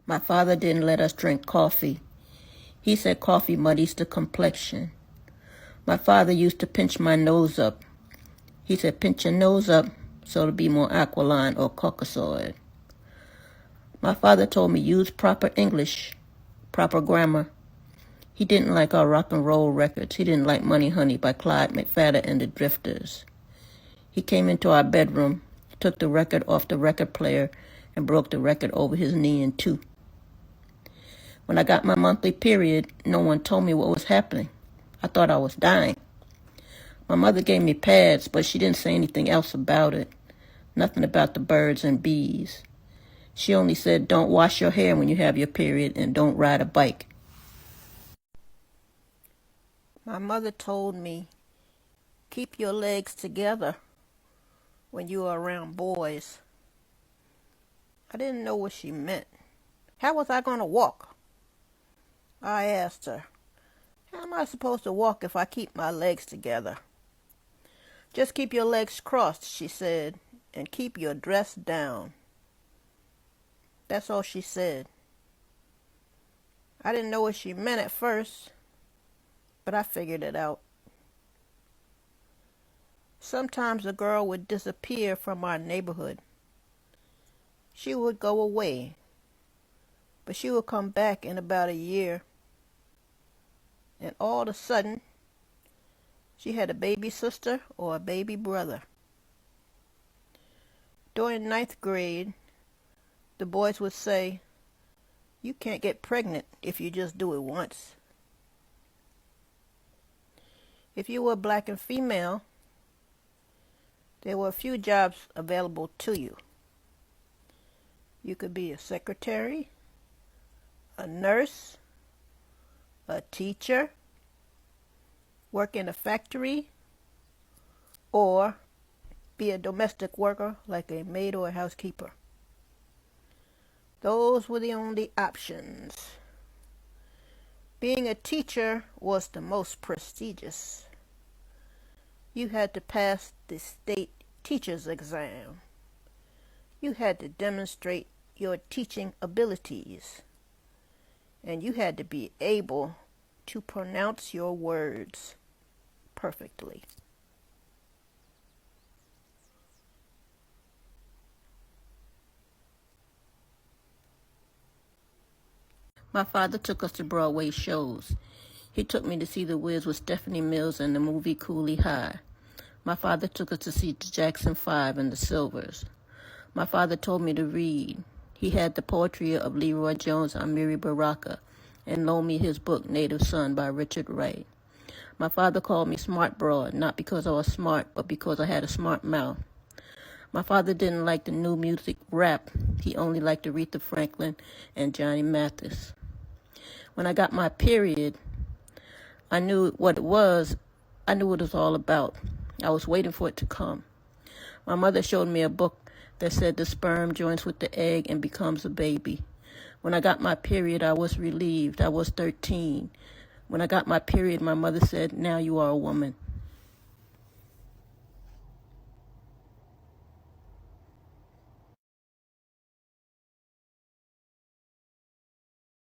My father didn't let us drink coffee. He said coffee muddies the complexion. My father used to pinch my nose up. He said pinch your nose up so it'll be more aquiline or caucasoid. My father told me use proper English, proper grammar. He didn't like our rock and roll records. He didn't like Money Honey by Clyde McPhatter and the Drifters. He came into our bedroom, took the record off the record player, and broke the record over his knee in two. When I got my monthly period, no one told me what was happening. I thought I was dying. My mother gave me pads, but she didn't say anything else about it. Nothing about the birds and bees. She only said, don't wash your hair when you have your period and don't ride a bike. My mother told me, keep your legs together when you are around boys. I didn't know what she meant. How was I going to walk? I asked her, how am I supposed to walk if I keep my legs together? Just keep your legs crossed, she said, and keep your dress down. That's all she said. I didn't know what she meant at first, but I figured it out. Sometimes a girl would disappear from our neighborhood. She would go away, but she would come back in about a year. And all of a sudden, she had a baby sister or a baby brother. During ninth grade, the boys would say, you can't get pregnant if you just do it once. If you were black and female, there were a few jobs available to you. You could be a secretary, a nurse, a teacher, work in a factory, or be a domestic worker like a maid or a housekeeper. Those were the only options. Being a teacher was the most prestigious. You had to pass the state teacher's exam. You had to demonstrate your teaching abilities. And you had to be able to pronounce your words perfectly. My father took us to Broadway shows. He took me to see The Wiz with Stephanie Mills and the movie Cooley High. My father took us to see the Jackson 5 and the Silvers. My father told me to read. He had the poetry of Leroy Jones and Amiri Baraka and loaned me his book, Native Son by Richard Wright. My father called me smart broad, not because I was smart, but because I had a smart mouth. My father didn't like the new music rap. He only liked Aretha Franklin and Johnny Mathis. When I got my period, I knew what it was. I knew what it was all about. I was waiting for it to come. My mother showed me a book that said the sperm joins with the egg and becomes a baby. When I got my period, I was relieved. I was 13. When I got my period, my mother said, now you are a woman.